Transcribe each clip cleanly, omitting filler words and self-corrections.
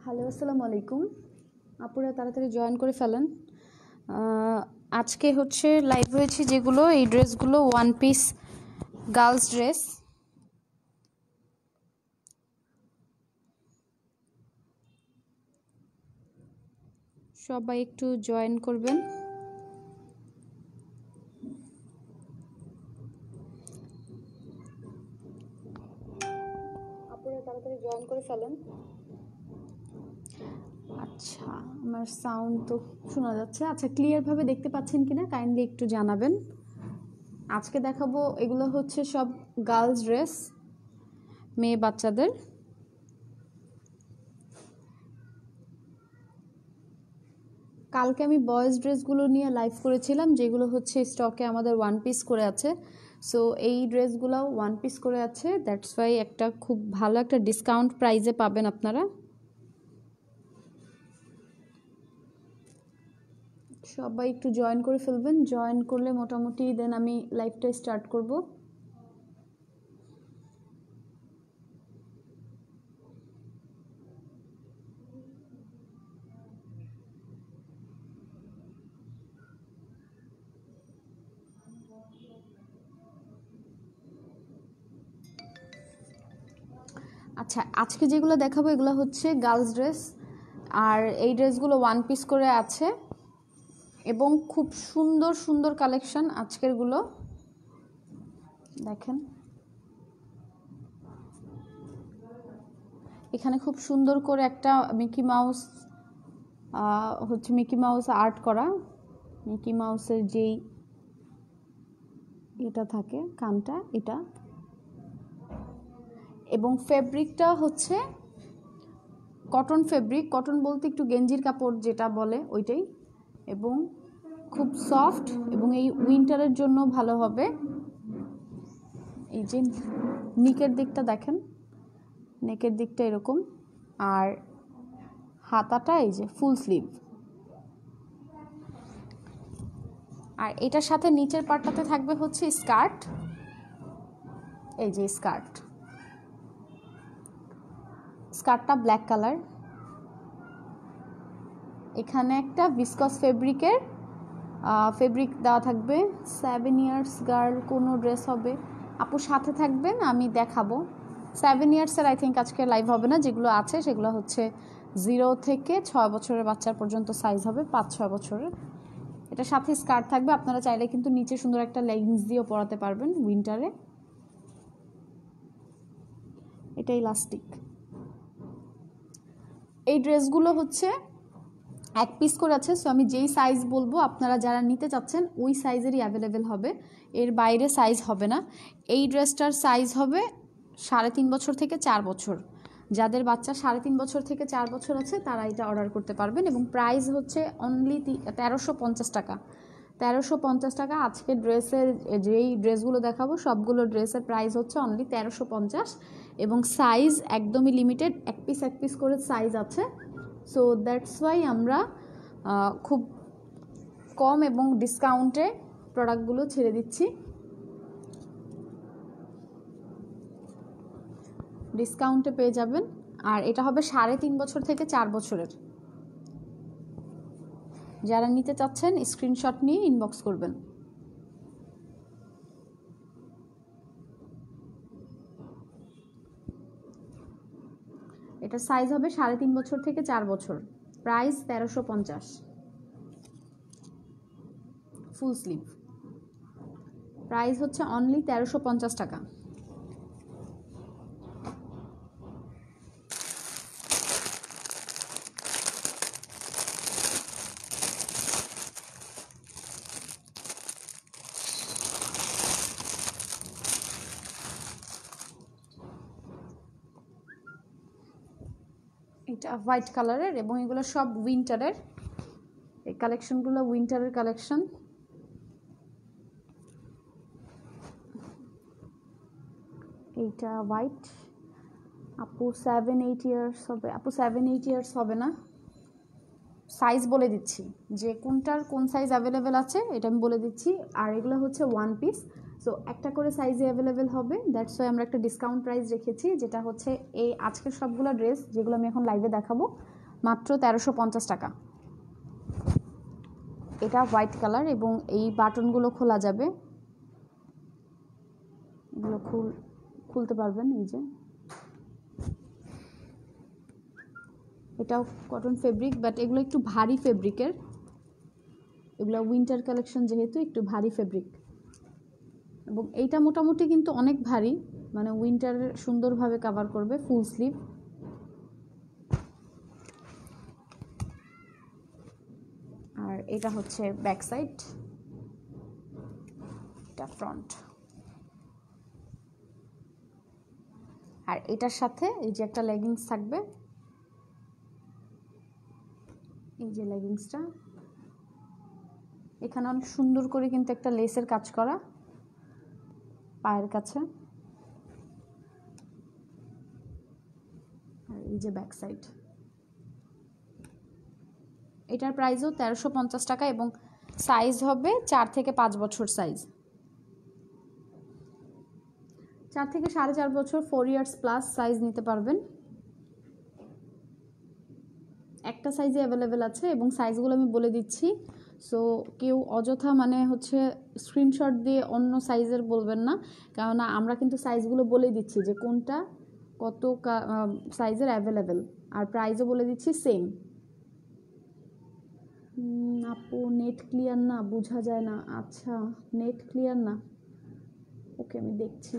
Hello, আসসালামু আলাইকুম। আপুরা তাড়াতাড়ি জয়েন করে ফেলেন। আজকে হচ্ছে লাইভ হয়েছে যেগুলো, এই ড্রেসগুলো ওয়ান পিস গার্লস ড্রেস। সবাই একটু জয়েন করবেন। আপুরা তাড়াতাড়ি জয়েন করে ফেলেন। আচ্ছা, আমার সাউন্ড তো শোনা যাচ্ছে। আচ্ছা, ক্লিয়ারভাবে দেখতে পাচ্ছেন কিনা কাইন্ডলি একটু জানাবেন। আজকে দেখাবো এগুলো হচ্ছে সব গার্লস ড্রেস, মেয়ে বাচ্চাদের। কালকে আমি বয়েজ ড্রেসগুলো নিয়ে লাইভ করেছিলাম, যেগুলো হচ্ছে স্টকে আমাদের ওয়ান পিস করে আছে। সো এই ড্রেসগুলোও ওয়ান পিস করে আছে, দ্যাটস ওয়াই একটা খুব ভালো একটা ডিসকাউন্ট প্রাইসে পাবেন আপনারা। সবাই একটু জয়েন করে ফেলবেন। জয়েন করলে মোটামুটি দেন আমি লাইভটা স্টার্ট করব। আচ্ছা, আজকে যেগুলো দেখাবো এগুলো হচ্ছে গার্লস ড্রেস, আর এই ড্রেসগুলো ওয়ান পিস করে আছে এবং খুব সুন্দর সুন্দর কালেকশন আজকেরগুলো। দেখেন, এখানে খুব সুন্দর করে একটা মিকি মাউস হচ্ছে মিকি মাউস আর্ট করা, মিকি মাউসের যেই এটা থাকে কানটা, এটা, এবং ফেব্রিকটা হচ্ছে কটন ফেব্রিক। কটন বলতে একটু গেঞ্জির কাপড় যেটা বলে ওইটাই, এবং খুব সফট, এবং এই উইন্টারের জন্য ভালো হবে। এই যে নেকের দিকটা দেখেন, নেকের দিকটা এরকম, আর হাতাটা এই যে ফুল স্লিভ, আর এটার সাথে নিচের পার্টটাতে থাকবে হচ্ছে স্কার্ট। এই যে স্কার্টটা ব্ল্যাক কালার। এখানে একটা ভিসকস ফেব্রিকের ফেব্রিক দেওয়া থাকবে। 7 ইয়ার্স গার্ল কোনো ড্রেস হবে, আপু সাথে থাকবেন, আমি দেখাবো। 7 ইয়ার্সের আই থিঙ্ক আজকে লাইভ হবে না। যেগুলো আছে সেগুলো হচ্ছে 0 থেকে 6 বছরের বাচ্চার পর্যন্ত সাইজ হবে, 5-6 বছরের। এটার সাথে স্কার্ট থাকবে। আপনারা চাইলে কিন্তু নিচে সুন্দর একটা লেগিংস দিয়েও পরাতে পারবেন উইন্টারে। এটা ইলাস্টিক। এই ড্রেসগুলো হচ্ছে এক পিস করে আছে। সো আমি যেই সাইজ বলবো আপনারা যারা নিতে চাচ্ছেন ওই সাইজেরই অ্যাভেলেবেল হবে, এর বাইরে সাইজ হবে না। এই ড্রেসটার সাইজ হবে 3.5 বছর থেকে 4 বছর। যাদের বাচ্চা 3.5 বছর থেকে 4 বছর আছে তারা এটা অর্ডার করতে পারবেন, এবং প্রাইস হচ্ছে অনলি 1350 টাকা। 1350 টাকা। আজকে ড্রেসের যেই ড্রেসগুলো দেখাবো সবগুলো ড্রেসের প্রাইস হচ্ছে অনলি 1350, এবং সাইজ একদমই লিমিটেড, এক পিস করে সাইজ আছে। সো দ্যাটস ওয়াই আমরা খুব কম এবং ডিসকাউন্টে প্রোডাক্টগুলো ছেড়ে দিচ্ছি। ডিসকাউন্টে পেয়ে যাবেন, আর এটা হবে 3.5 বছর থেকে 4 বছরের। যারা নিতে চাচ্ছেন স্ক্রিনশট নিয়ে ইনবক্স করবেন। এটা সাইজ হবে 3.5 বছর থেকে 4 বছর। Price 1350, full sleeve. প্রাইস হচ্ছে অনলি 1350 টাকা। এটা হোয়াইট কালারের, এবং এগুলো সব উইন্টারের। এই কালেকশনগুলো উইন্টারের কালেকশন। এইটা হোয়াইট। আপু 7-8 ইয়ার্স হবে, আপু 7-8 ইয়ার্স হবে না। সাইজ বলে দিচ্ছি যে কোনটার কোন সাইজ অ্যাভেলেবেল আছে, এটা আমি বলে দিচ্ছি। আর এগুলো হচ্ছে ওয়ান পিস, সো একটা করে সাইজে অ্যাভেলেবেল হবে। দ্যাটস ওয়াই আমরা একটা ডিসকাউন্ট প্রাইস রেখেছি, যেটা হচ্ছে এই আজকের সবগুলো ড্রেস যেগুলো আমি এখন লাইভে দেখাবো মাত্র 1350 টাকা। এটা হোয়াইট কালার এবং এই বাটনগুলো খোলা যাবে, এগুলো খুলতে পারবেন। এই যে এটাও কটন ফেব্রিক, বাট এগুলো একটু ভারী ফেব্রিকের, এগুলো উইন্টার কালেকশন যেহেতু একটু ভারী ফেব্রিক। এবং এইটা মোটামুটি কিন্তু অনেক ভারী, মানে উইন্টার সুন্দরভাবে কভার করবে, ফুল স্লিভ। আর এটা হচ্ছে ব্যাক সাইড, এটা ফ্রন্ট। আর এটার সাথে এই যে একটা লেগিংস থাকবে, এই যে লেগিংসটা, এখানে অনেক সুন্দর করে কিন্তু একটা লেসের কাজ করা পায়ের কাছে। আর এই যে ব্যাক সাইড, এটার প্রাইসও 1350 টাকা এবং সাইজ হবে 4 থেকে 5 বছর সাইজ, 4 থেকে 4.5 বছর, 4 ইয়ার্স প্লাস সাইজ নিতে পারবেন। একটা সাইজে অ্যাভেলেবেল আছে এবং সাইজগুলো আমি বলে দিচ্ছি। সো কেউ অযথা মানে হচ্ছে স্ক্রিনশট দিয়ে অন্য সাইজের বলবেন না, কেননা আমরা কিন্তু সাইজগুলো বলে দিচ্ছি যে কোনটা কত সাইজের অ্যাভেলেবেল, আর প্রাইসও বলে দিচ্ছি সেম। আপু নেট ক্লিয়ার না, বোঝা যায় না। আচ্ছা নেট ক্লিয়ার না, ওকে আমি দেখছি।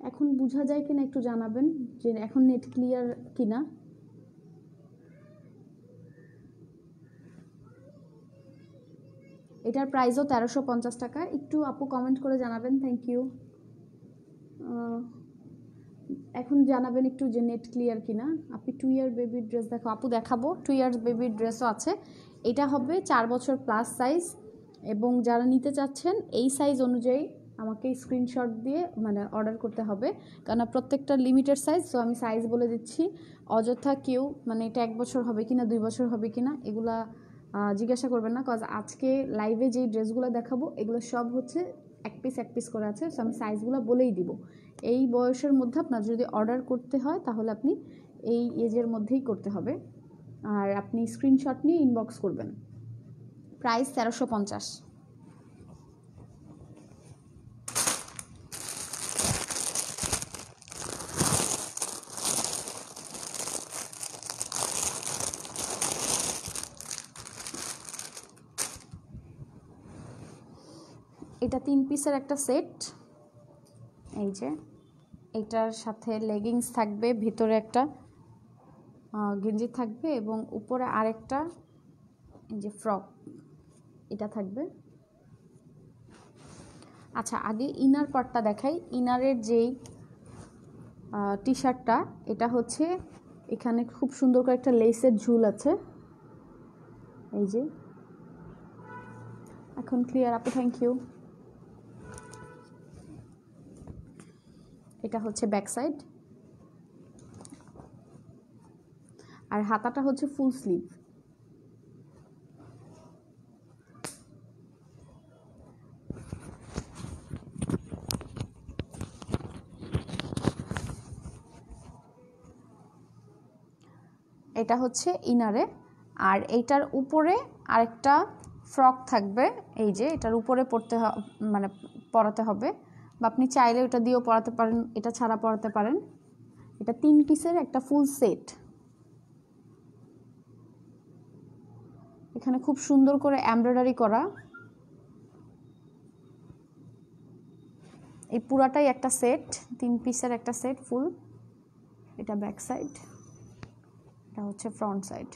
এখন বোঝা যায় কিনা একটু জানাবেন যে এখন নেট ক্লিয়ার কিনা। এটার প্রাইসও 1350 টাকা। একটু আপু কমেন্ট করে জানাবেন, থ্যাংক ইউ। এখন জানাবেন একটু যে নেট ক্লিয়ার কিনা। আপনি 2 ইয়ার বেবির ড্রেস দেখো, আপু দেখাবো 2 ইয়ার্স বেবির ড্রেসও আছে। এটা হবে 4 বছর প্লাস সাইজ, এবং যারা নিতে চাচ্ছেন এই সাইজ অনুযায়ী আমাকে স্ক্রিনশট দিয়ে মানে অর্ডার করতে হবে, কারণ প্রত্যেকটা লিমিটেড সাইজ। সো আমি সাইজ বলে দিচ্ছি, অযথা কেউ মানে এটা 1 বছর হবে কিনা 2 বছর হবে কিনা এগুলা জিজ্ঞাসা করবেন না, কজ আজকে লাইভে যেই ড্রেসগুলো দেখাবো এগুলো সব হচ্ছে এক পিস করে আছে। সো আমি সাইজগুলো বলেই দিব। এই বয়সের মধ্যে আপনার যদি অর্ডার করতে হয় তাহলে আপনি এই এজের মধ্যেই করতে হবে, আর আপনি স্ক্রিনশট নিয়ে ইনবক্স করবেন। প্রাইস 1350। এটা 3 পিসের একটা সেট। এই যে এটার সাথে লেগিংস থাকবে, ভিতরে একটা গেঞ্জি থাকবে এবং উপরে আরেকটা এই যে ফ্রক এটা থাকবে। আচ্ছা আগে ইনার পার্টটা দেখাই। ইনারের যেই টি শার্টটা, এটা হচ্ছে এখানে খুব সুন্দর করে একটা লেসের ঝুল আছে, এই যে। এখন ক্লিয়ার আপু, থ্যাংক ইউ। এটা হচ্ছে ব্যাক সাইড, আর হাতাটা হচ্ছে ফুল স্লিভ। এটা হচ্ছে ইনারে, আর এইটার উপরে আরেকটা ফ্রক থাকবে। এই যে এটার উপরে মানে পরাতে হবে, বা আপনি চাইলে ওটা দিয়েও পরাতে পারেন, এটা ছাড়া পরাতে পারেন। এটা 3 পিসের একটা ফুল সেট। এখানে খুব সুন্দর করে এমব্রয়ডারি করা, এই পুরাটাই একটা সেট, 3 পিসের একটা সেট ফুল। এটা ব্যাক সাইড, এটা হচ্ছে ফ্রন্ট সাইড।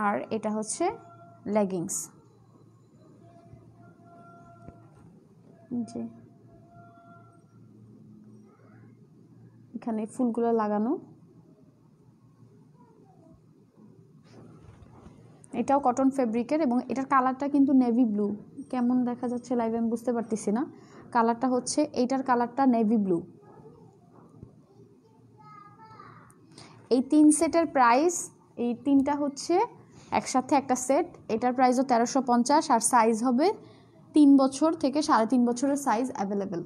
আর এটা হচ্ছে লেগিংস। জি এখানে ফুলগুলো লাগানো। এটাও কটন ফেব্রিকের এবং এটার কালারটা কিন্তু নেভি ব্লু। কেমন দেখা যাচ্ছে লাইভে আমি বুঝতে পারতেছি না। কালারটা হচ্ছে এইটার কালারটা নেভি ব্লু। এই 3 সেটের প্রাইস, এই 3টা হচ্ছে একসাথে একটা সেট, এটার প্রাইসও 1350, আর সাইজ হবে 3 বছর থেকে 3.5 বছরের সাইজ অ্যাভেলেবেল।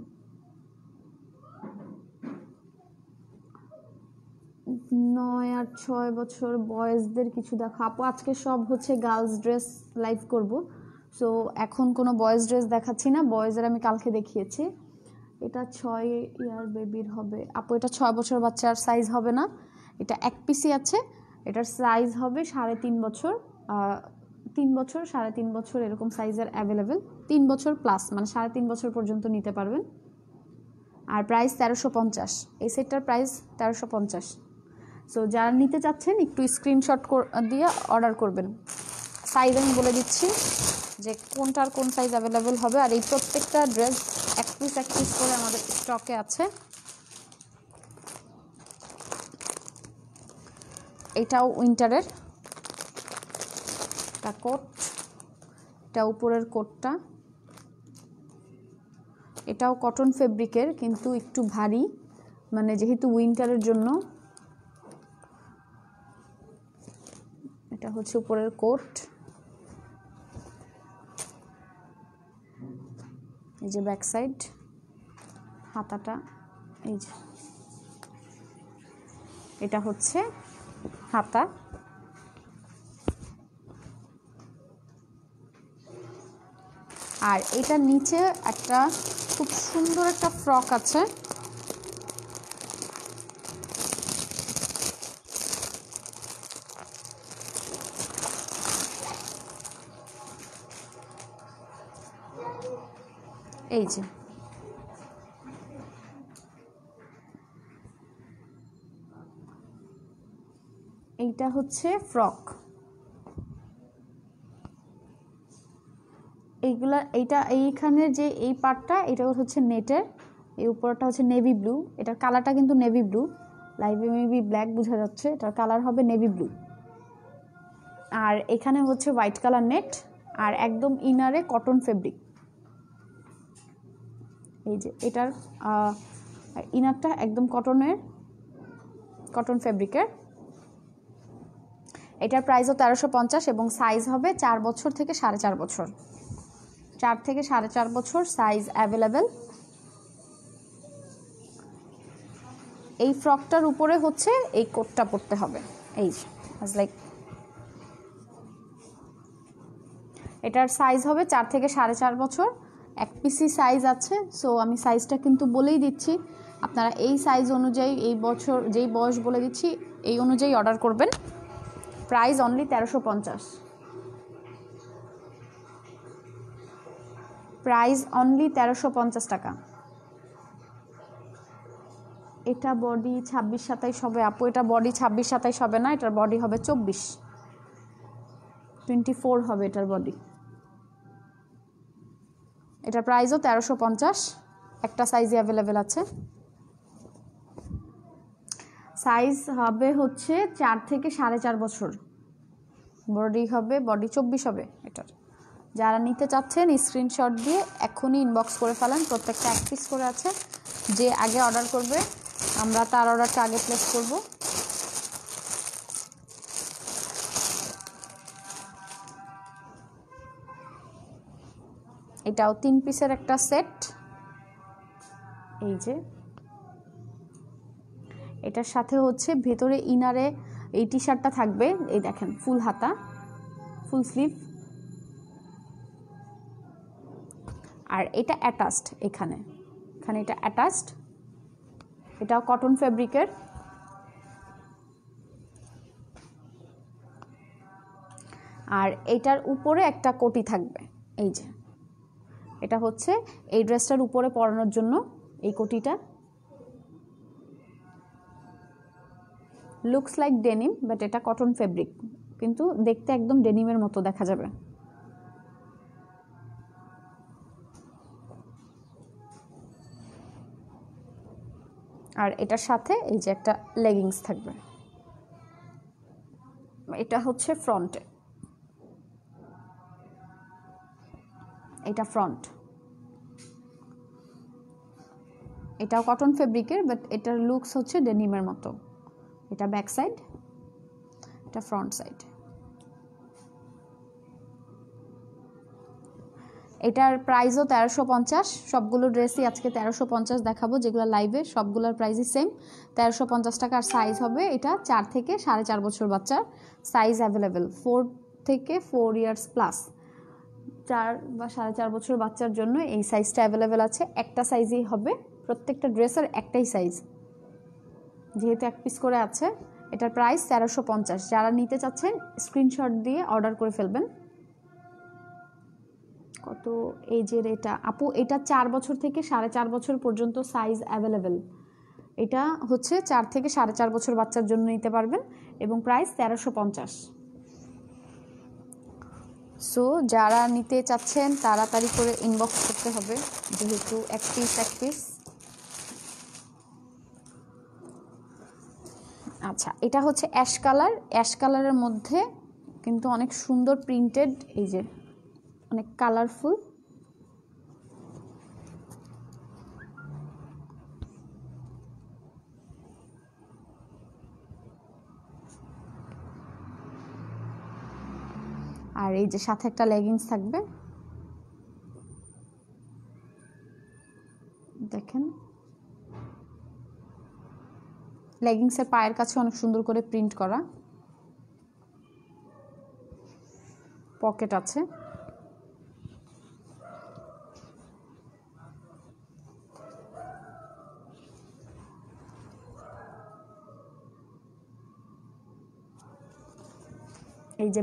9 আর 6 বছর বয়েজদের কিছু দেখো আপু। আজকে সব হচ্ছে গার্লস ড্রেস লাইভ করব, সো এখন কোনো বয়েজ ড্রেস দেখাচ্ছি না, বয়েজের আমি কালকে দেখিয়েছি। এটা 6 ইয়ার বেবির হবে আপু, এটা 6 বছর বাচ্চার সাইজ হবে না, এটা এক পিসি আছে, এটার সাইজ হবে 3.5 বছর, 3 বছর 3.5 বছর এরকম সাইজের অ্যাভেলেবেল। 3 বছর প্লাস মানে 3.5 বছর পর্যন্ত নিতে পারবেন। আর প্রাইস 1350, এই সেটটার প্রাইস 1350। সো যারা নিতে চাচ্ছেন একটু স্ক্রিনশট দিয়ে অর্ডার করবেন। সাইজ আমি বলে দিচ্ছি যে কোনটার কোন সাইজ অ্যাভেলেবেল হবে। আর এই প্রত্যেকটা ড্রেস এক পিস করে আমাদের স্টকে আছে। এটাও উইন্টারের, এটা কোট, এটা উপরের কোটটা, এটাও কটন ফেব্রিকের কিন্তু একটু ভারী, মানে যেহেতু উইন্টারের জন্য। এটা হচ্ছে উপরের কোট, এই যে ব্যাক সাইড, হাতাটা এই যে, এটা হচ্ছে হাতা। আর এটা নিচে একটা খুব সুন্দর একটা ফ্রক আছে, এই যে এইটা হচ্ছে ফ্রক। এইগুলা এইখানে যে এই পার্টটা এটা হচ্ছে নেটের, এই উপরটা হচ্ছে নেভি ব্লু, এটার কালারটা কিন্তু নেভি ব্লু, লাইভে মেবি ব্ল্যাক বোঝা যাচ্ছে, এটার কালার হবে নেভি ব্লু। আর এখানে হচ্ছে হোয়াইট কালার নেট, আর একদম ইনারে কটন ফেব্রিক। এই যে এটার ইনারটা একদম কটন ফেব্রিকের। এটার প্রাইসও 1350 এবং সাইজ হবে 4 বছর থেকে 4.5 বছর, 4 থেকে 4.5 বছর সাইজ অ্যাভেলেবেল। এই ফ্রকটার উপরে হচ্ছে এই কোটটা পরতে হবে, এই লাইক এটার সাইজ হবে 4 থেকে 4.5 বছর, এক পিসি সাইজ আছে। সো আমি সাইজটা কিন্তু বলেই দিচ্ছি, আপনারা এই সাইজ অনুযায়ী এই বছর যেই বয়স বলে দিচ্ছি এই অনুযায়ী অর্ডার করবেন। প্রাইস অনলি 1350, প্রাইস অনলি 1350 টাকা। এটা বডি 26-27 হবে আপু, এটা বডি 26-27 হবে না, এটার বডি হবে 24 হবে এটার বডি। এটার প্রাইসও 1350, একটা সাইজে অ্যাভেলেবেল আছে। সাইজ হবে হচ্ছে 4 থেকে 4.5 বছর, বডি 24 হবে এটার। যারা নিতে চাচ্ছেন স্ক্রিনশট দিয়ে এখনই ইনবক্স করে ফেলেন, প্রত্যেকটা এক পিস করে আছে, যে আগে অর্ডার করবে আমরা তার অর্ডারটা আগে প্লেস করব। এটাও 3 পিসের একটা সেট, এই যে এটার সাথে হচ্ছে ভেতরে ইনারে এই টি শার্টটা থাকবে, এই দেখেন ফুল হাতা, ফুল স্লিভ। আর এটা অ্যাটাচড, এখানে এটা অ্যাটাচড, এটাও কটন ফেব্রিকের। আর এটার উপরে একটা কোটি থাকবে, এই যে এটা হচ্ছে এই ড্রেসটার উপরে পরানোর জন্য এই কোটিটা। লুকস লাইক ডেনিম, বাট এটা কটন ফেব্রিক, কিন্তু দেখতে একদম ডেনিমের মতো দেখা যাবে। আর এটার সাথে এই যে একটা লেগিংস থাকবে, এটা হচ্ছে ফ্রন্টে, এটা ফ্রন্ট, এটাও কটন ফেব্রিকের, বাট এটার লুকস হচ্ছে ডেনিমের মতো। এটা ব্যাক সাইড, এটা ফ্রন্ট সাইড। এটার প্রাইসও 1350। সবগুলো ড্রেসই আজকে 1350 দেখাবো, যেগুলো লাইভে সবগুলোর প্রাইসই সেম 1350 টাকা। আর সাইজ হবে এটা 4 থেকে 4.5 বছর বাচ্চার সাইজ অ্যাভেলেবেল, 4 থেকে 4 ইয়ার্স প্লাস, 4 বা 4.5 বছর বাচ্চার জন্য এই সাইজটা অ্যাভেলেবেল আছে। একটা সাইজই হবে, প্রত্যেকটা ড্রেসের একটাই সাইজ, যেহেতু এক পিস করে আছে। এটার প্রাইস 1350। যারা নিতে চাচ্ছেন স্ক্রিনশট দিয়ে অর্ডার করে ফেলবেন। কত এজের এটা আপু? এটা 4 বছর থেকে 4.5 বছর পর্যন্ত সাইজ অ্যাভেলেবেল। এটা হচ্ছে 4 থেকে 4.5 বছর বাচ্চার জন্য নিতে পারবেন এবং প্রাইস 1350। সো যারা নিতে চাচ্ছেন তাড়াতাড়ি করে ইনবক্স করতে হবে, যেহেতু এক পিস। আচ্ছা, এটা হচ্ছে অ্যাশ কালার। অ্যাশ কালারের মধ্যে কিন্তু অনেক সুন্দর প্রিন্টেড, এই যে অনেক কালারফুল। আর এই যে সাথে একটা লেগিংস থাকবে, দেখেন লেগিংসের পায়ের কাছে অনেক সুন্দর করে প্রিন্ট করা, পকেট আছে। এই যে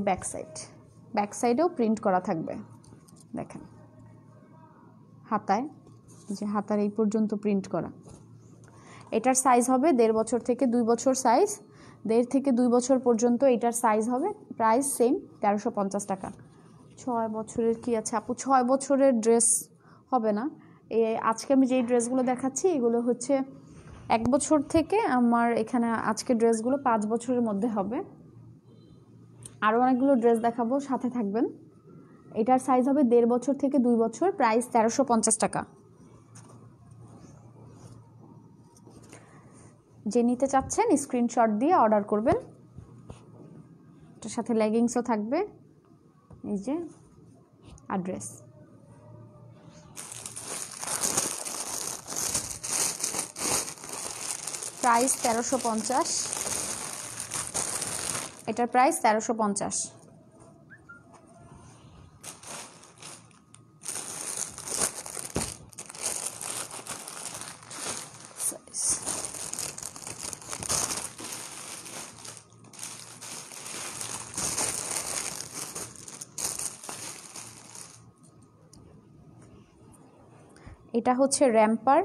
ব্যাক সাইডেও প্রিন্ট করা থাকবে, দেখেন হাতায়, যে হাতার এই পর্যন্ত প্রিন্ট করা। এটার সাইজ হবে 1.5 বছর থেকে 2 বছর সাইজ, 1.5 থেকে 2 বছর পর্যন্ত এটার সাইজ হবে। প্রাইস সেম 1350 টাকা। 6 বছরের কি আছে আপু? 6 বছরের ড্রেস হবে না। আজকে আমি যেই ড্রেসগুলো দেখাচ্ছি এগুলো হচ্ছে 1 বছর থেকে, আমার এখানে আজকে ড্রেসগুলো 5 বছরের মধ্যে হবে। আরও অনেকগুলো ড্রেস দেখাবো, সাথে থাকবেন। এটার সাইজ হবে 1.5 বছর থেকে 2 বছর, প্রাইস 1350 টাকা। যে নিতে চাচ্ছেন স্ক্রিনশট দিয়ে অর্ডার করবেন। এটার সাথে লেগিংসও থাকবে, এই যে অ্যাড্রেস। প্রাইস 1350। এটার প্রাইস 1350। এটা হচ্ছে র্যাম্পার।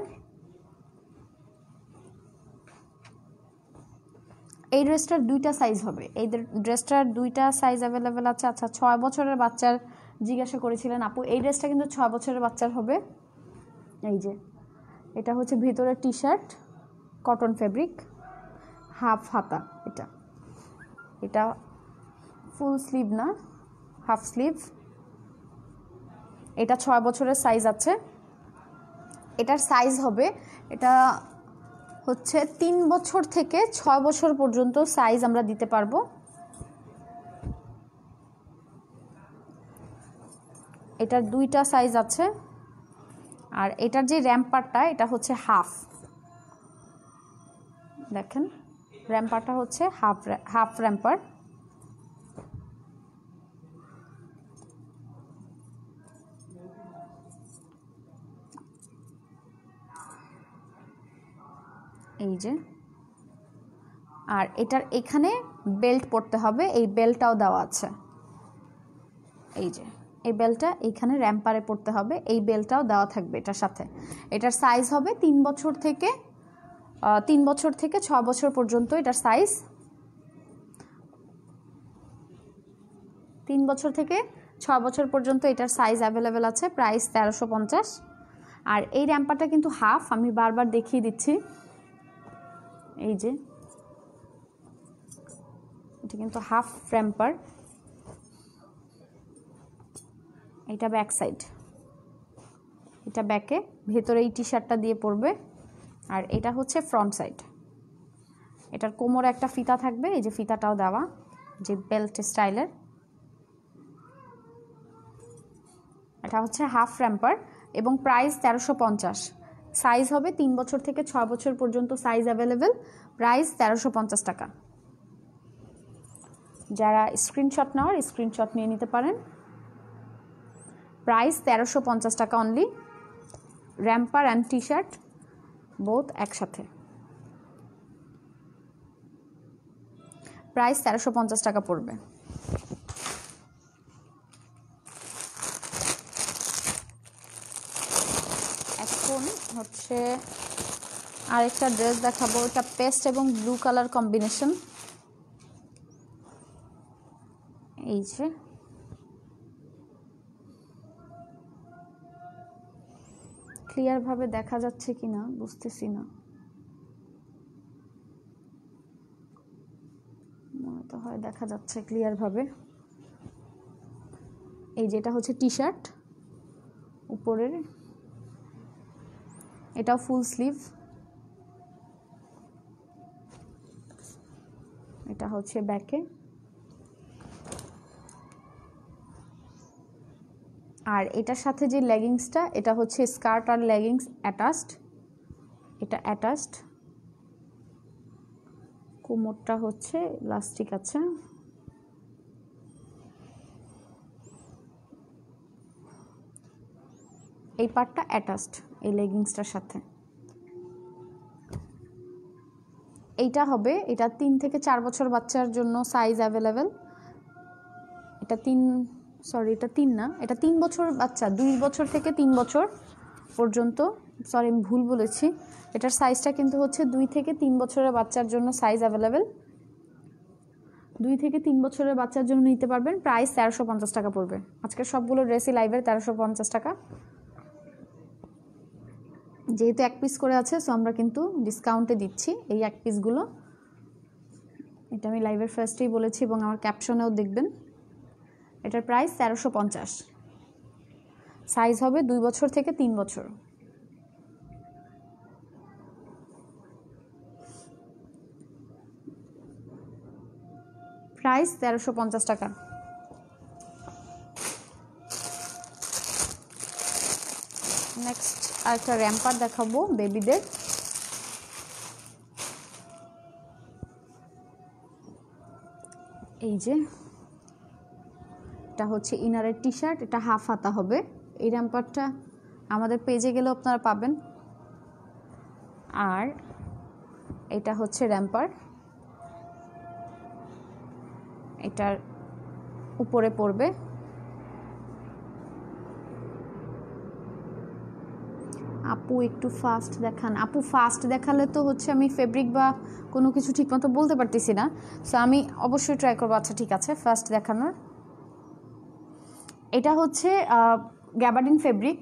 এই ড্রেসটার 2টা সাইজ হবে, এই ড্রেসটার 2টা সাইজ অ্যাভেলেবেল আছে। আচ্ছা, 6 বছরের বাচ্চার জিজ্ঞাসা করেছিলেন আপু, এই ড্রেসটা কিন্তু 6 বছরের বাচ্চার হবে। এই যে এটা হচ্ছে ভিতরের T shirt, cotton fabric, half হাতা। এটা ফুল স্লিভ না, হাফ স্লিভ। এটা 6 বছরের সাইজ আছে। এটার সাইজ হবে, এটা হচ্ছে 3 বছর থেকে 6 বছর পর্যন্ত সাইজ আমরা দিতে পারবো। এটার 2টা সাইজ আছে। আর এটার যে র্যাম্পারটা, এটা হচ্ছে হাফ, দেখেন র্যাম্পারটা হচ্ছে হাফ র্যাম্পার। এই যে, আর এটার এখানে বেল্ট পরতে হবে, এই বেল্টটাও দেওয়া আছে। এই যে এই বেল্টটা এইখানে র্যাম্পারে পরতে হবে, এই বেল্টটাও দেওয়া থাকবে এটার সাথে। এটার সাইজ হবে 3 বছর থেকে 6 বছর পর্যন্ত। এটার সাইজ 3 বছর থেকে 6 বছর পর্যন্ত এটার সাইজ অ্যাভেলেবেল আছে। প্রাইস 1350। আর এই র্যাম্পারটা কিন্তু হাফ, আমি বারবার দেখিয়ে দিচ্ছি। এই যে এটা কিন্তু হাফ র্যাম্পার। এটা ব্যাক সাইড, এটা ব্যাকে, ভেতরে এই টি শার্টটা দিয়ে পরবে। আর এটা হচ্ছে ফ্রন্ট সাইড। এটার কোমরে একটা ফিতা থাকবে, এই যে ফিতাটাও দেওয়া, যে বেল্ট স্টাইলের এটা হচ্ছে হাফ র্যাম্পার এবং প্রাইস 1350। সাইজ হবে 3 বছর থেকে 6 বছর পর্যন্ত সাইজ অ্যাভেলেবেল, প্রাইস 1350 টাকা। যারা স্ক্রিনশট নেওয়ার স্ক্রিনশট নিয়ে নিতে পারেন। প্রাইস 1350 টাকা only, র্যাম্পার and T shirt both একসাথে। প্রাইস 1350 টাকা পড়বে। এখন হচ্ছে আরেকটা ড্রেস দেখাবো, এটা পেস্ট এবং ব্লু কালার কম্বিনেশন। এই যে ক্লিয়ার ভাবে দেখা যাচ্ছে কিনা বুঝতেছি না, মনে তো হয় দেখা যাচ্ছে ক্লিয়ার ভাবে। এই যে এটা হচ্ছে টি শার্ট উপরের, এটাও ফুল স্লিভ, এটা হচ্ছে ব্যাকে, আর এটার সাথে যে লেগিংসটা এটা হচ্ছে স্কার্ট আর লেগিংস অ্যাটাচড, এটা অ্যাটাচড, কোমরটা হচ্ছে ইলাস্টিক আছে। এই পার্টটা অ্যাটাচড এই লেগিংসটার সাথে। এইটা হবে, এটা 3 থেকে 4 বছর বাচ্চার জন্য সাইজ অ্যাভেলেবেল। এটা 3 না, এটা 3 বছর বাচ্চা, 2 বছর থেকে 3 বছর পর্যন্ত, সরি আমি ভুল বলেছি, এটার সাইজটা কিন্তু হচ্ছে 2 থেকে 3 বছরের বাচ্চার জন্য সাইজ অ্যাভেলেবেল। 2 থেকে 3 বছরের বাচ্চার জন্য নিতে পারবেন, প্রাইস 1350 টাকা পড়বে। আজকের সবগুলো ড্রেসই লাইভের 1350 টাকা। যেহেতু এক পিস করে আছে সো আমরা কিন্তু ডিসকাউন্টে দিচ্ছি এই এক পিসগুলো। এটা আমি লাইভের ফার্স্টেই বলেছি এবং আমার ক্যাপশনেও দেখবেন। এটার প্রাইস 1350, সাইজ হবে 2 বছর থেকে 3 বছর। প্রাইস 1350 টাকা। নেক্সট আরেকটা র্যাম্পার দেখাবো বেবিদের। এই যে এটা হচ্ছে ইনারের টি শার্ট, এটা হাফ হাতা হবে। এই র্যাম্পারটা আমাদের পেজে গেলেও আপনারা পাবেন। আর এটা হচ্ছে র্যাম্পার, এটার উপরে পড়বে। আপু একটু ফাস্ট দেখান। আপু ফাস্ট দেখালে তো হচ্ছে আমি ফেব্রিক বা কোনো কিছু ঠিকমতো বলতে পারতেছি না, সো আমি অবশ্যই ট্রাই করবো। আচ্ছা ঠিক আছে, ফাস্ট দেখানোর। এটা হচ্ছে গ্যাবার্ডিন ফেব্রিক,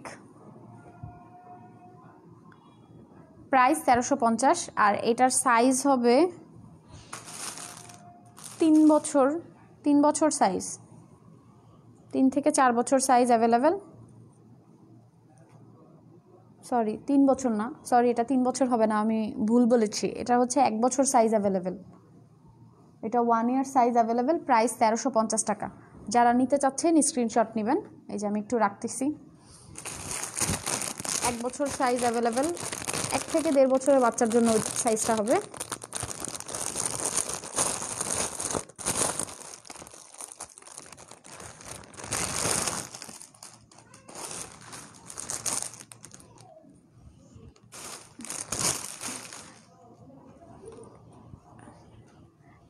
প্রাইস 1350, আর এটার সাইজ হবে 3 বছর সাইজ, 3 থেকে 4 বছর সাইজ অ্যাভেলেবেল। সরি 3 বছর না, সরি এটা 3 বছর হবে না, আমি ভুল বলেছি, এটা হচ্ছে 1 বছর সাইজ অ্যাভেলেবেল। এটা 1 ইয়ার সাইজ অ্যাভেলেবেল, প্রাইস 1350 টাকা। যারা নিতে চাচ্ছেন স্ক্রিনশট নেবেন। এই যে আমি একটু রাখতেছি, 1 বছর সাইজ অ্যাভেলেবেল, 1 থেকে 1.5 বছরের বাচ্চার জন্য ওই সাইজটা হবে।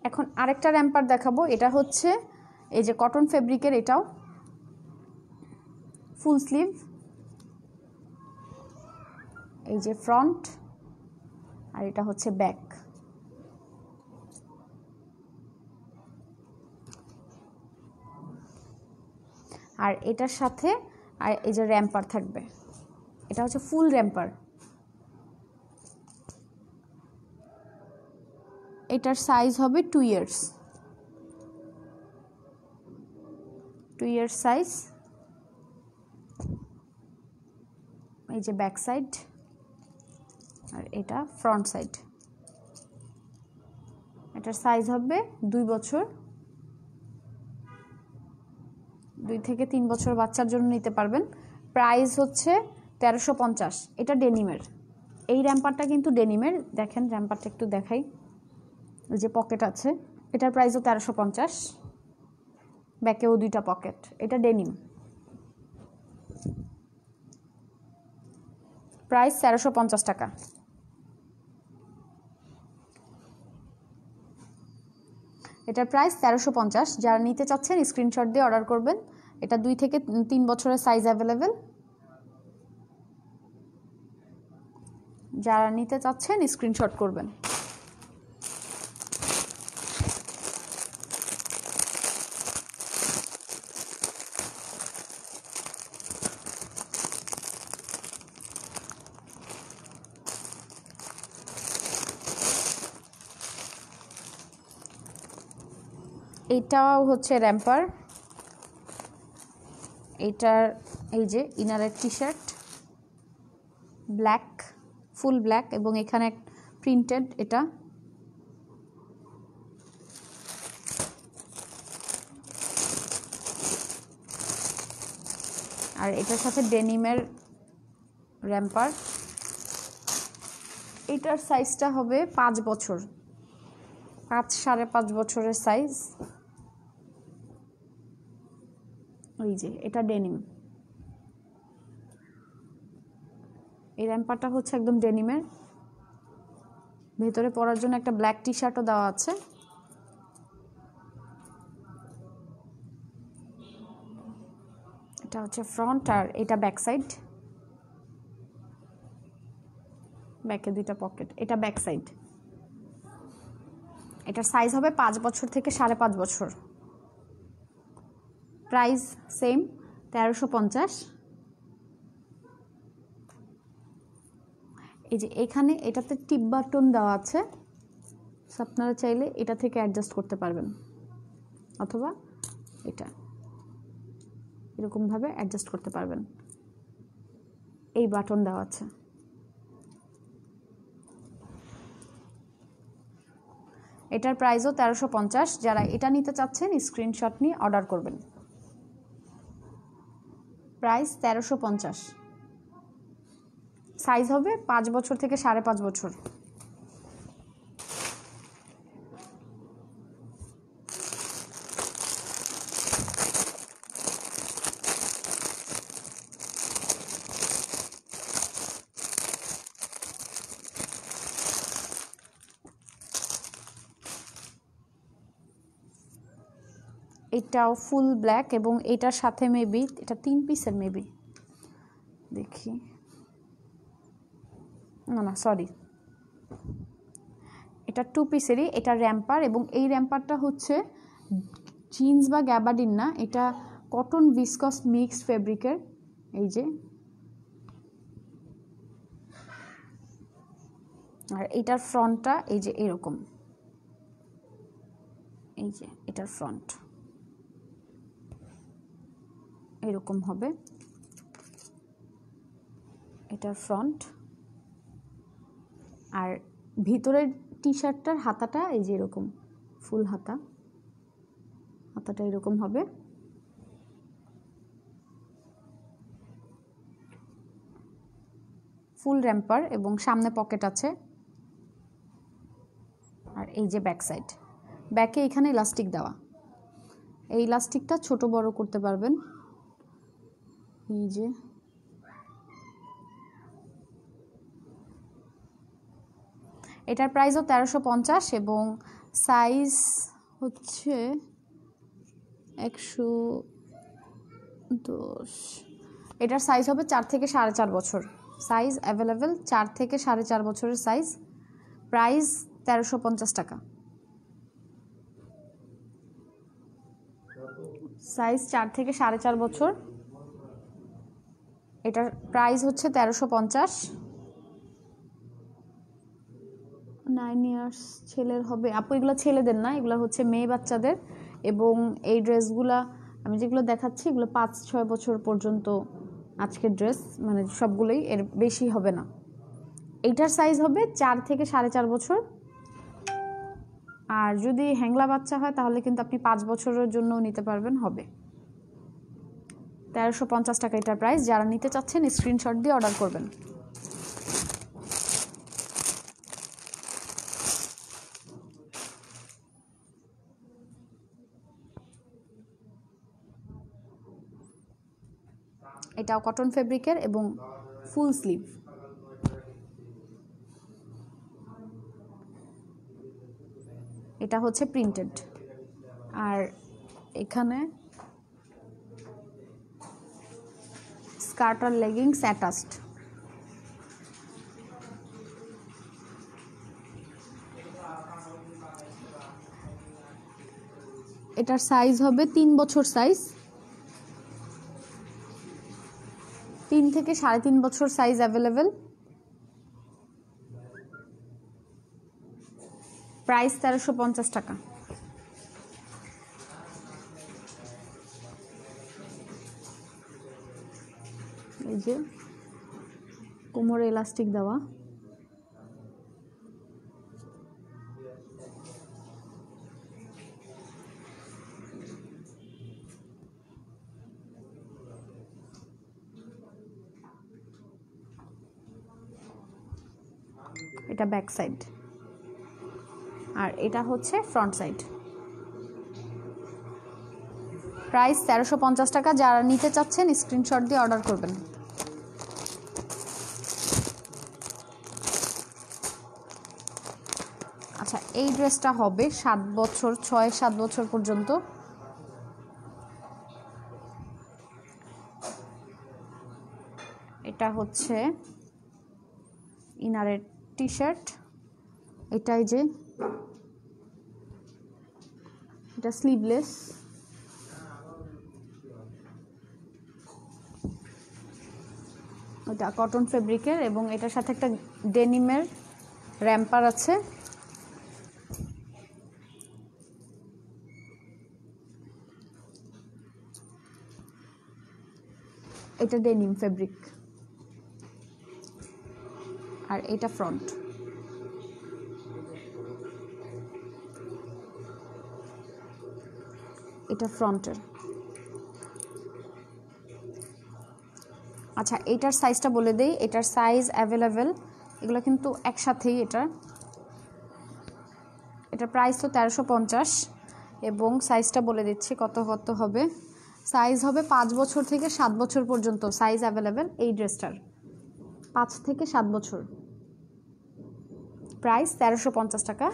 এখন আরেকটা র্যাম্পার দেখাবো, এটা হচ্ছে এই যে কটন ফেব্রিকের, এটাও ফুল স্লিভ, এই যে ফ্রন্ট, আর এটা হচ্ছে ব্যাক। আর এটার সাথে আর এই যে র্যাম্পার থাকবে, এটা হচ্ছে ফুল র্যাম্পার। এটার সাইজ হবে 2 ইয়ার্স, 2 ইয়ার্স সাইজ। এই যে ব্যাক সাইড, আর এটা ফ্রন্ট সাইড। এটার সাইজ হবে 2 বছর, 2 থেকে 3 বছর বাচ্চার জন্য নিতে পারবেন। প্রাইস হচ্ছে 1350। এটা ডেনিমের, এই র্যাম্পারটা কিন্তু ডেনিমের। দেখেন র্যাম্পারটা একটু দেখাই, ওই যে পকেট আছে, এটার প্রাইসও 1350, ব্যাকেও 2টা পকেট। এটা ডেনিম, প্রাইস 1350 টাকা। এটার প্রাইস 1350। যারা নিতে চাচ্ছেন স্ক্রিনশট দিয়ে অর্ডার করবেন। এটা 2 থেকে 3 বছরের সাইজ অ্যাভেলেবেল। যারা নিতে চাচ্ছেন স্ক্রিনশট করবেন। এটাও হচ্ছে র্যাম্পার। এটার এই যে ইনারের T shirt, black, full black, এবং এখানে প্রিন্টেড। এটা আর এটার সাথে ডেনিমের র্যাম্পার। এটার সাইজটা হবে 5 বছর, 5.5 বছরের সাইজ। এই যে এটা ডেনিম, এই র্যাম্পারটা হচ্ছে একদম ডেনিমের। ভেতরে পরার জন্য একটা ব্ল্যাক টি শার্টও দেওয়া আছে। এটা হচ্ছে ফ্রন্ট, আর এটা ব্যাক সাইড। ব্যাকে 2টা পকেট। এটা ব্যাক সাইড। এটার সাইজ হবে 5 বছর থেকে 5.5 বছর। Price same, 1350। এই যে এখানে এটাতে টিপ বাটন দেওয়া আছে, আপনারা চাইলে এটা থেকে অ্যাডজাস্ট করতে পারবেন, অথবা এটা এরকমভাবে অ্যাডজাস্ট করতে পারবেন। এই বাটন দেওয়া আছে। এটার প্রাইসও 1350। যারা এটা নিতে চাচ্ছেন স্ক্রিনশট নিয়ে অর্ডার করবেন। প্রাইস 1350। সাইজ হবে 5 বছর থেকে 5.5 বছর। এটাও ফুল ব্ল্যাক, এবং এটার সাথে মেবি এটা 3 পিসের, মেবি দেখি, না সরি, এটা 2 পিসেরই। এটা র্যাম্পার, এবং এই র্যাম্পারটা হচ্ছে জিন্স বা গ্যাবার্ডিন না, এটা কটন ভিসকস মিক্সড ফেব্রিকের। এই যে, আর এটার ফ্রন্টটা এই যে এরকম। এই যে এটার ফ্রন্ট এরকম হবে। এটার ফ্রন্ট, আর ভিতরের টি শার্টটার হাতাটা এই যে এরকম ফুল হাতা, হাতাটা এরকম হবে। ফুল র্যাম্পার, এবং সামনে পকেট আছে। আর এই যে ব্যাক সাইড, ব্যাকে এখানে ইলাস্টিক দেওয়া। এই ইলাস্টিকটা ছোট বড় করতে পারবেন। এই যে এটার প্রাইসও 1350, এবং সাইজ হচ্ছে 110। এটার সাইজ হবে 4 থেকে 4.5 বছর। সাইজ অ্যাভেলেবেল, 4 থেকে 4.5 বছরের সাইজ। প্রাইস 1350 টাকা। সাইজ 4 থেকে 4.5 বছর। এটার প্রাইস হচ্ছে 1350। 9 ইয়ার্স ছেলের হবে। আপু এগুলো ছেলেদের না, এগুলো হচ্ছে মেয়ে বাচ্চাদের। এবং এই ড্রেসগুলা আমি যেগুলো দেখাচ্ছি এগুলো 5-6 বছর পর্যন্ত আজকের ড্রেস, মানে সবগুলোই, এর বেশি হবে না। এইটার সাইজ হবে 4 থেকে 4.5 বছর। আর যদি হ্যাংলা বাচ্চা হয় তাহলে কিন্তু আপনি 5 বছরের জন্য নিতে পারবেন, হবে 1350 টাকা এটার প্রাইস। যারা নিতে চাচ্ছেন স্ক্রিনশট দিয়ে অর্ডার করবেন। এটাও কটন ফেব্রিকের এবং ফুল স্লিভ। এটা হচ্ছে প্রিন্টেড, আর এখানে স্কার্ট আর লেগিংস অ্যাটাচড। এটার সাইজ হবে 3 বছর সাইজ, 3 থেকে 3.5 বছর সাইজ অ্যাভেলেবেল। প্রাইস 1350 টাকা। এই যে কোমরে ইলাস্টিক দেওয়া, এটা ব্যাক সাইড, আর এটা হচ্ছে ফ্রন্ট সাইড। প্রাইস 1350 টাকা। যারা নিতে চাচ্ছেন স্ক্রিনশট দিয়ে অর্ডার করবেন। আচ্ছা, এই ড্রেসটা হবে 7 বছর, 6-7 বছর পর্যন্ত। এটা হচ্ছে ইনারের টি শার্ট, এটাই যে এটা স্লিভলেস। এটা কটন ফেব্রিকের এবং এটার সাথে একটা ডেনিমের র্যাম্পার আছে। এটা ডেনিম ফেব্রিক, আর এটা ফ্রন্ট। এটা ফ্রন্টের। আচ্ছা, এটার সাইজটা বলে দেই। এটার সাইজ অ্যাভেলেবেল, এগুলো কিন্তু একসাথেই। এটার প্রাইস তো 1350 এবং সাইজটা বলে দিচ্ছি কত হবে। সাইজ হবে 5 বছর থেকে 7 বছর পর্যন্ত সাইজ অ্যাভেলেবেল এই ড্রেসটার। 5 থেকে 7 বছর। প্রাইস 1350 টাকা।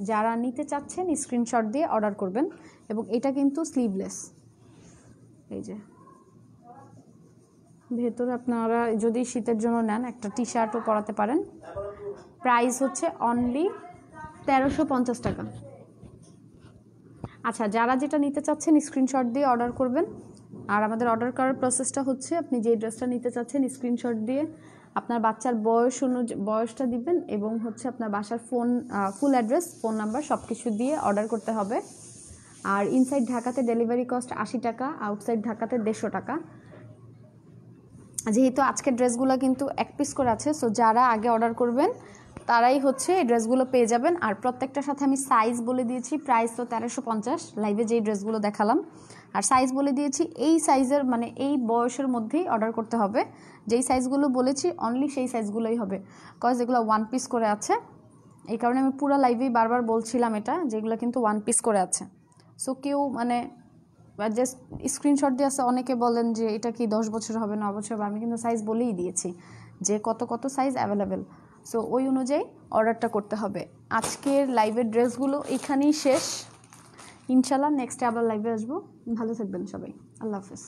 যারা নিতে চাচ্ছেন স্ক্রিনশট দিয়ে অর্ডার করবেন। এবং এটা কিন্তু স্লিভলেস। এই যে ভেতরে আপনারা যদি শীতের জন্য নেন একটা টি শার্টও পরাতে পারেন। প্রাইস হচ্ছে অনলি 1350 টাকা। আচ্ছা, যারা যেটা নিতে চাচ্ছেন স্ক্রিনশট দিয়ে অর্ডার করবেন। আর আমাদের অর্ডার করার প্রসেসটা হচ্ছে, আপনি যে ড্রেসটা নিতে চাচ্ছেন স্ক্রিনশট দিয়ে আপনার বাচ্চার বয়সটা দিবেন এবং হচ্ছে আপনার বাসার ফুল অ্যাড্রেস, ফোন নাম্বার সব কিছু দিয়ে অর্ডার করতে হবে। আর ইনসাইড ঢাকাতে ডেলিভারি কস্ট 80 টাকা, আউটসাইড ঢাকাতে 150 টাকা। যেহেতু আজকের ড্রেসগুলো কিন্তু 1 পিস করে আছে, সো যারা আগে অর্ডার করবেন তারাই হচ্ছে এই ড্রেসগুলো পেয়ে যাবেন। আর প্রত্যেকটার সাথে আমি সাইজ বলে দিয়েছি। প্রাইস তো 1350 লাইভে যেই ড্রেসগুলো দেখালাম। আর সাইজ বলে দিয়েছি এই সাইজের, মানে এই বয়সের মধ্যেই অর্ডার করতে হবে। যেই সাইজগুলো বলেছি অনলি সেই সাইজগুলোই হবে, কজ এগুলো 1 পিস করে আছে। এই কারণে আমি পুরো লাইভেই বারবার বলছিলাম এটা, যেগুলো কিন্তু 1 পিস করে আছে। সো কেউ মানে জাস্ট স্ক্রিনশট দিয়ে আছে, অনেকে বলেন যে এটা কি 10 বছর হবে, 9 বছর হবে। আমি কিন্তু সাইজ বলেই দিয়েছি যে কত সাইজ অ্যাভেলেবেল। সো ওই অনুযায়ী অর্ডারটা করতে হবে। আজকের লাইভের ড্রেসগুলো এখানেই শেষ। ইনশাল্লাহ নেক্সটে আবার লাইভে আসবো। ভালো থাকবেন সবাই। আল্লাহ হাফেজ।